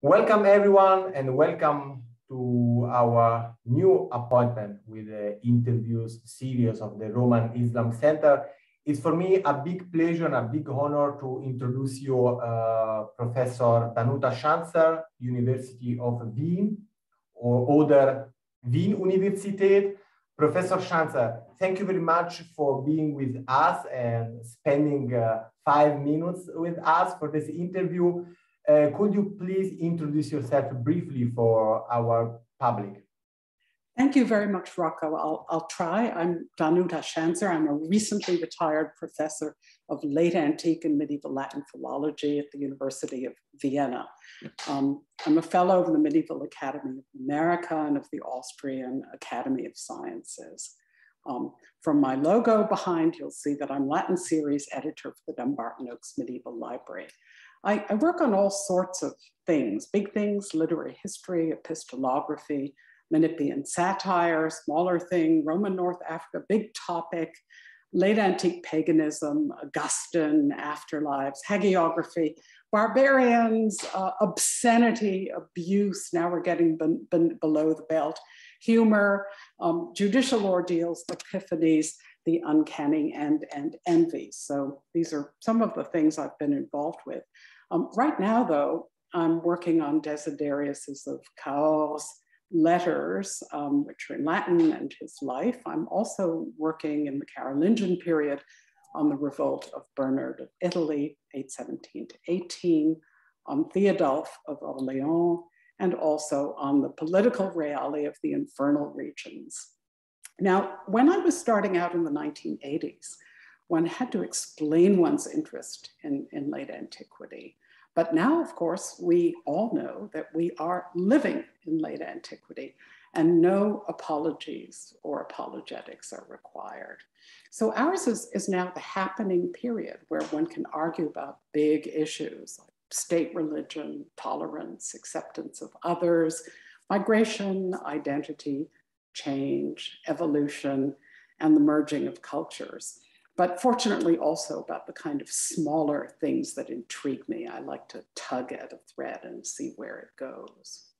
Welcome everyone and welcome to our new appointment with the interviews series of the RomanIslam Center. It's for me a big pleasure and a big honor to introduce you Professor Danuta Shanzer, University of Wien, or other Wien Universität. Professor Shanzer, thank you very much for being with us and spending 5 minutes with us for this interview. Could you please introduce yourself briefly for our public? Thank you very much, Rocco. I'll try. I'm Danuta Shanzer. I'm a recently retired professor of late antique and medieval Latin philology at the University of Vienna. I'm a fellow of the Medieval Academy of America and of the Austrian Academy of Sciences. From my logo behind, you'll see that I'm Latin series editor for the Dumbarton Oaks Medieval Library. I work on all sorts of things, big things, literary history, epistolography, Menippean satire, smaller thing, Roman North Africa, big topic, late antique paganism, Augustan, afterlives, hagiography, barbarians, obscenity, abuse, now we're getting below the belt, humor, judicial ordeals, epiphanies, the uncanny and envy. So these are some of the things I've been involved with. Right now, though, I'm working on Desiderius's of Cahors letters, which are in Latin, and his life. I'm also working in the Carolingian period on the revolt of Bernard of Italy, 817 to 18, on Theodulf of Orleans, and also on the political reality of the infernal regions. Now, when I was starting out in the 1980s, one had to explain one's interest in late antiquity. But now, of course, we all know that we are living in late antiquity and no apologies or apologetics are required. So ours is now the happening period where one can argue about big issues like state religion, tolerance, acceptance of others, migration, identity, change, evolution, and the merging of cultures. But fortunately also about the kind of smaller things that intrigue me. I like to tug at a thread and see where it goes.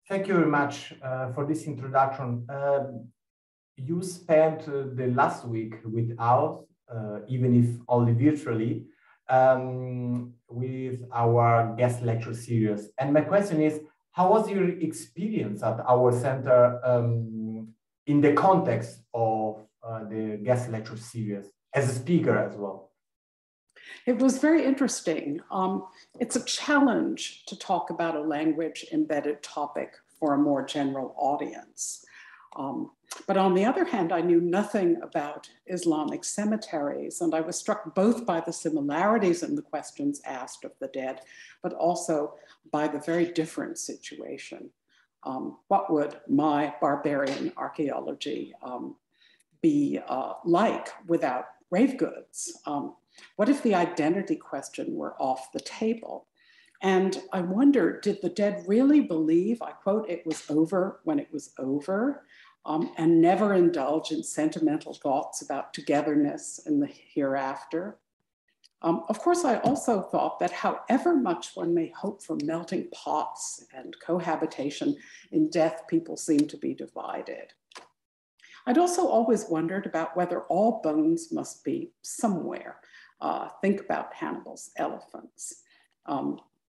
Thank you very much for this introduction. You spent the last week with us, even if only virtually, with our guest lecture series. And my question is, how was your experience at our center in the context of the guest lecture series as a speaker as well? It was very interesting. It's a challenge to talk about a language embedded topic for a more general audience. But on the other hand, I knew nothing about Islamic cemeteries, and I was struck both by the similarities in the questions asked of the dead, but also by the very different situation. What would my barbarian archaeology be like without grave goods? What if the identity question were off the table? And I wonder, did the dead really believe, I quote, it was over when it was over, and never indulge in sentimental thoughts about togetherness in the hereafter? Of course, I also thought that however much one may hope for melting pots and cohabitation, in death people seem to be divided. I'd also always wondered about whether all bones must be somewhere. Think about Hannibal's elephants.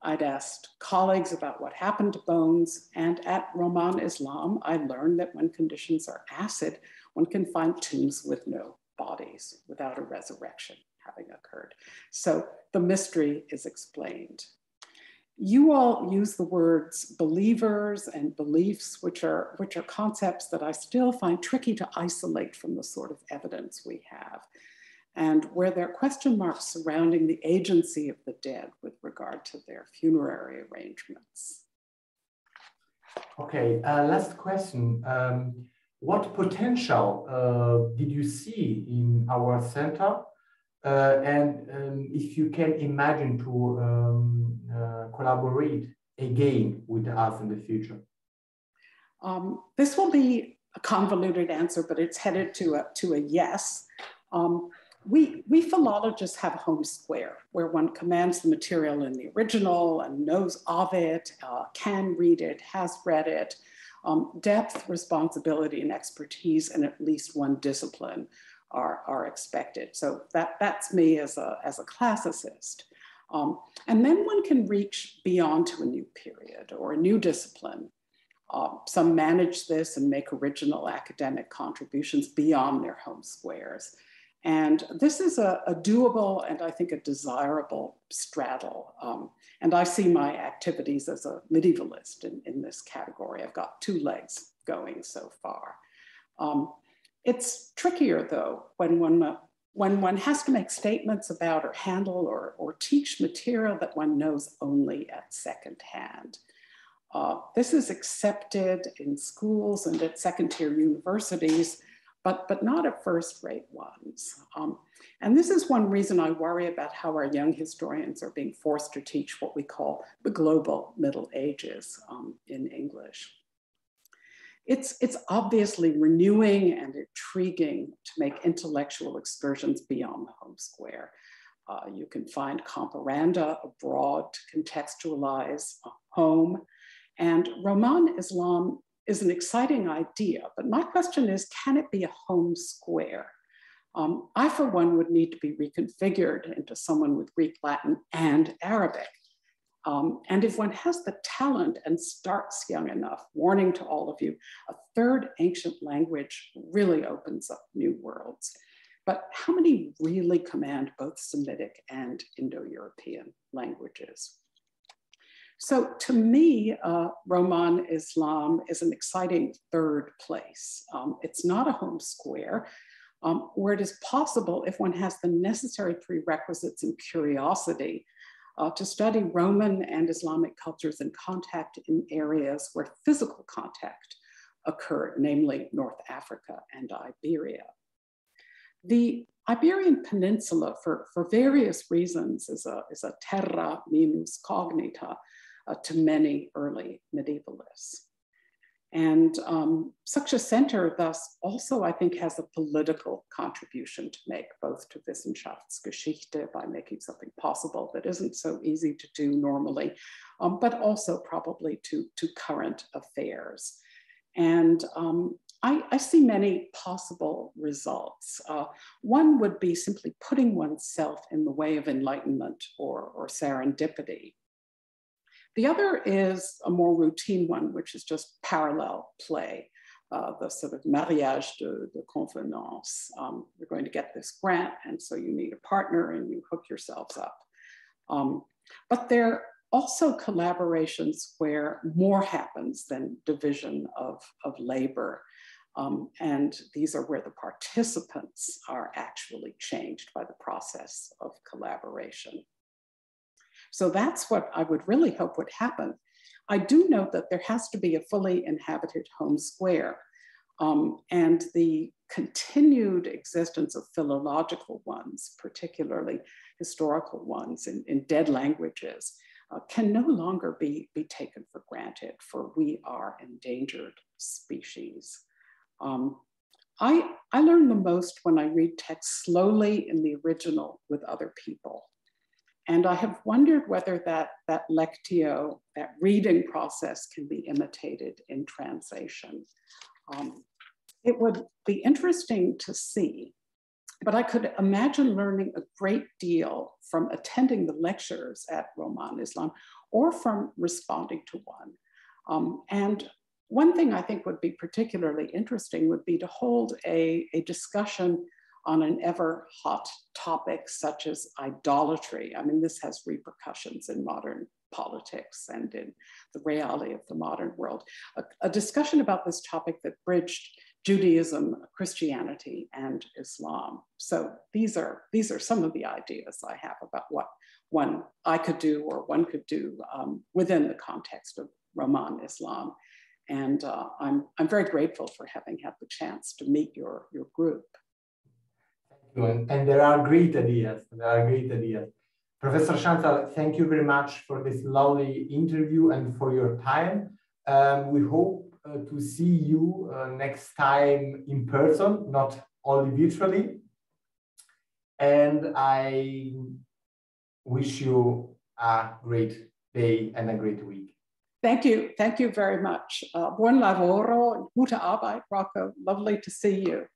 I'd asked colleagues about what happened to bones, and at RomanIslam, I learned that when conditions are acid, one can find tombs with no bodies, without a resurrection having occurred. So the mystery is explained. You all use the words believers and beliefs, which are concepts that I still find tricky to isolate from the sort of evidence we have, and where there are question marks surrounding the agency of the dead with regard to their funerary arrangements. Okay, last question. What potential did you see in our center? And if you can imagine to collaborate again with us in the future? This will be a convoluted answer, but it's headed to a yes. We philologists have a home square where one commands the material in the original and knows of it, can read it, has read it. Depth, responsibility, and expertise in at least one discipline are expected. So that's me as a classicist. And then one can reach beyond to a new period or a new discipline. Some manage this and make original academic contributions beyond their home squares. And this is a doable and I think a desirable straddle. And I see my activities as a medievalist in this category. I've got 2 legs going so far. It's trickier though when one has to make statements about or handle or teach material that one knows only at secondhand. This is accepted in schools and at second-tier universities, but not at first-rate ones. And this is one reason I worry about how our young historians are being forced to teach what we call the global Middle Ages in English. It's obviously renewing and intriguing to make intellectual excursions beyond the home square. You can find comparanda abroad to contextualize home. And Roman Islam is an exciting idea, but my question is, can it be a home square? I, for one, would need to be reconfigured into someone with Greek, Latin, and Arabic. And if one has the talent and starts young enough, warning to all of you, a third ancient language really opens up new worlds. But how many really command both Semitic and Indo-European languages? So to me, Roman Islam is an exciting third place. It's not a home square, where it is possible, if one has the necessary prerequisites and curiosity, to study Roman and Islamic cultures in contact in areas where physical contact occurred, namely North Africa and Iberia. The Iberian Peninsula, for various reasons, is a terra minus cognita to many early medievalists. And such a center thus also, I think, has a political contribution to make, both to Wissenschaftsgeschichte by making something possible that isn't so easy to do normally, but also probably to current affairs. And I see many possible results. One would be simply putting oneself in the way of enlightenment or serendipity. The other is a more routine one, which is just parallel play, the sort of mariage de convenance. You're going to get this grant, and so you need a partner and you hook yourselves up. But there are also collaborations where more happens than division of labor. And these are where the participants are actually changed by the process of collaboration. So that's what I would really hope would happen. I do note that there has to be a fully inhabited home square, and the continued existence of philological ones, particularly historical ones in dead languages, can no longer be taken for granted, for we are endangered species. I learn the most when I read text slowly in the original with other people. And I have wondered whether that lectio, that reading process, can be imitated in translation. It would be interesting to see, but I could imagine learning a great deal from attending the lectures at Roman Islam or from responding to one. And one thing I think would be particularly interesting would be to hold a discussion on an ever hot topic such as idolatry. I mean, this has repercussions in modern politics and in the reality of the modern world. A discussion about this topic that bridged Judaism, Christianity, and Islam. So these are some of the ideas I have about what I could do or one could do within the context of Roman Islam. And I'm very grateful for having had the chance to meet your group. And there are great ideas. Professor Shanzer, thank you very much for this lovely interview and for your time. We hope to see you next time in person, not only virtually. and I wish you a great day and a great week. Thank you very much. Buon lavoro, gute Arbeit, Rocco. Lovely to see you.